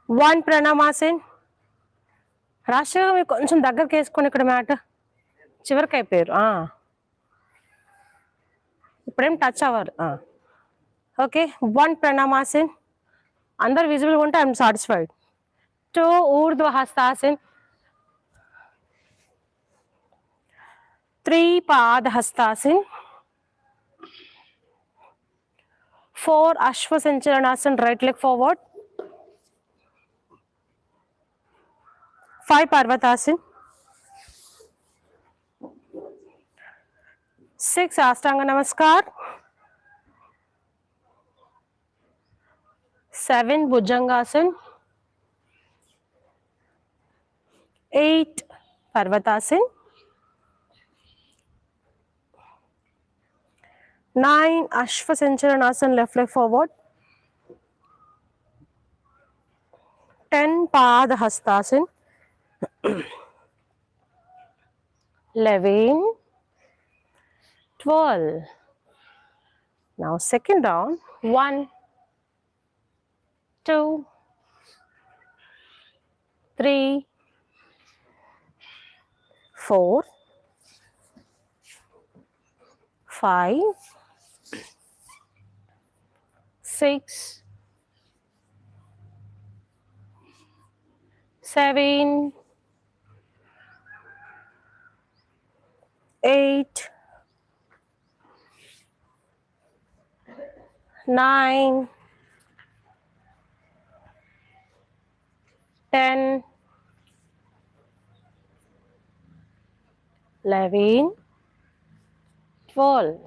1 pranamasin. రాష్ట్రంగా మీరు కొంచెం దగ్గరికి వేసుకొని ఇక్కడ మ్యాట్ చివరికి అయిపోయారు. ఇప్పుడేం టచ్ అవ్వరు. Okay 1 pranamasin. అందరు విజిబుల్గా ఉంటే I'm satisfied. 2 Urdhva Hastasan. 3 Padahastasan. 4 Ashwasanchalanasan, right leg forward. 5 Parvatasan. 6 Ashtanga Namaskar. 7 Bhujangasan. 8 Parvatasan. 9 Ashwasanchalanasan, left leg forward. 10 Padahastasan. 11 12. Now second round. 1 2 3 4 5 6 7 8 9 10 11 12.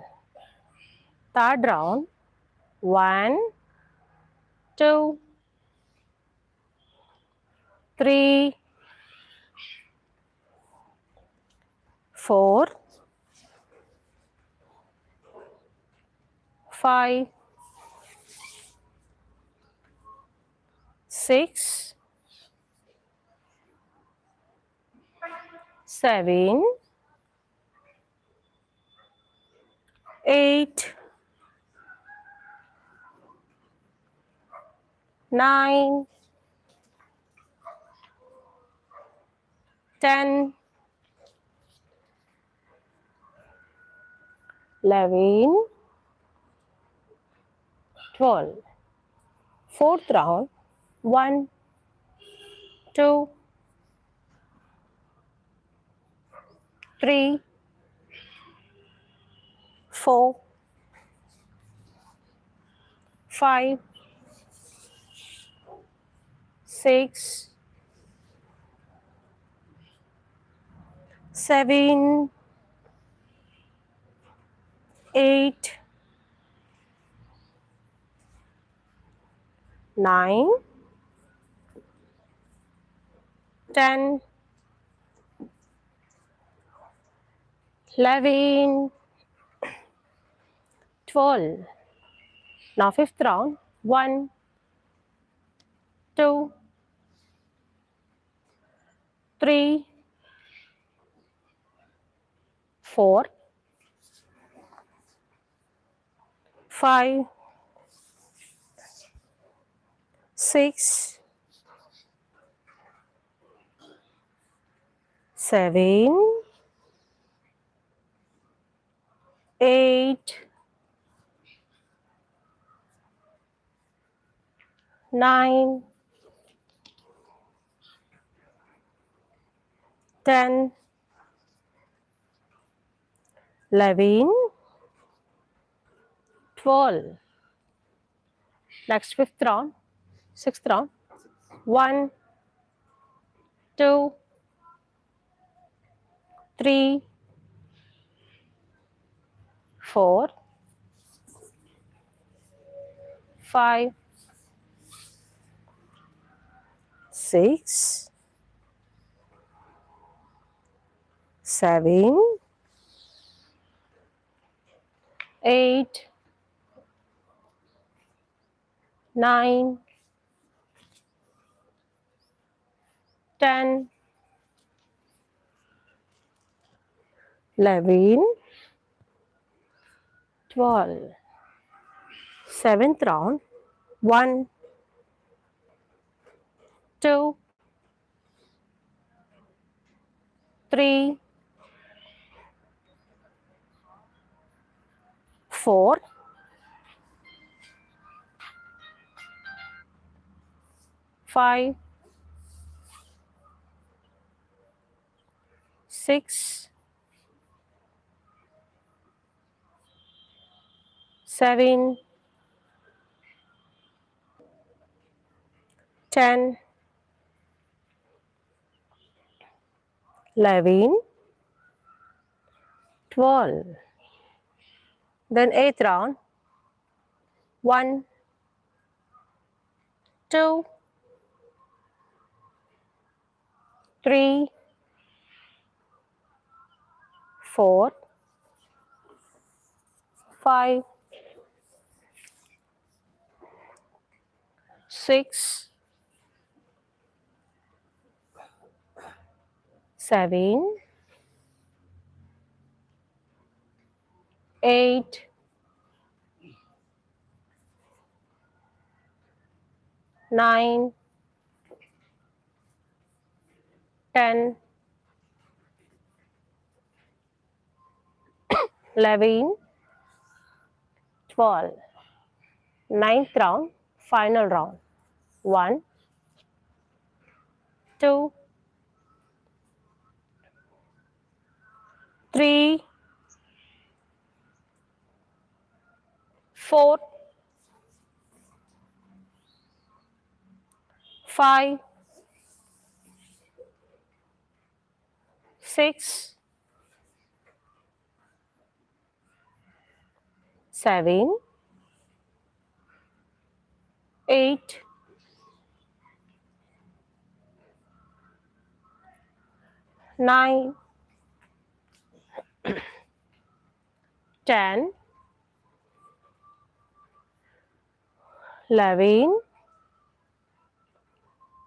Third round. 1 2 3 4 5 6 7 8 9 10 11 12. Fourth round. 1 2 3 4 5 6 7 8 9 10 11 12. Now fifth round. 1 2 3 4 5 6 7 8 9 10 11 12. Next fifth round. Sixth round. 1 2 3 4 5 6 7 8 9 10 11 12. Seventh round. 1 2, 3, 4, 5, 6, 7, 10, 11, 12. Then eighth round. 1, 2, 3, 4, 5, 6, 7, 8, 9, 10, 11, 12. Ninth round, final round. 1, 2, 3, 4, 5, 6, 7, 8, 9, 10, 11,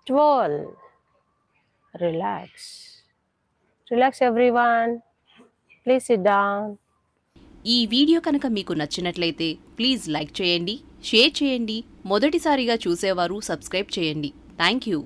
12. Relax. Relax everyone. Please sit down. ఈ video కనుక మీకు నచ్చినట్లయితే please like చేయండి, share చేయండి, మొదటిసారిగా చూసేవారు subscribe చేయండి. Thank you.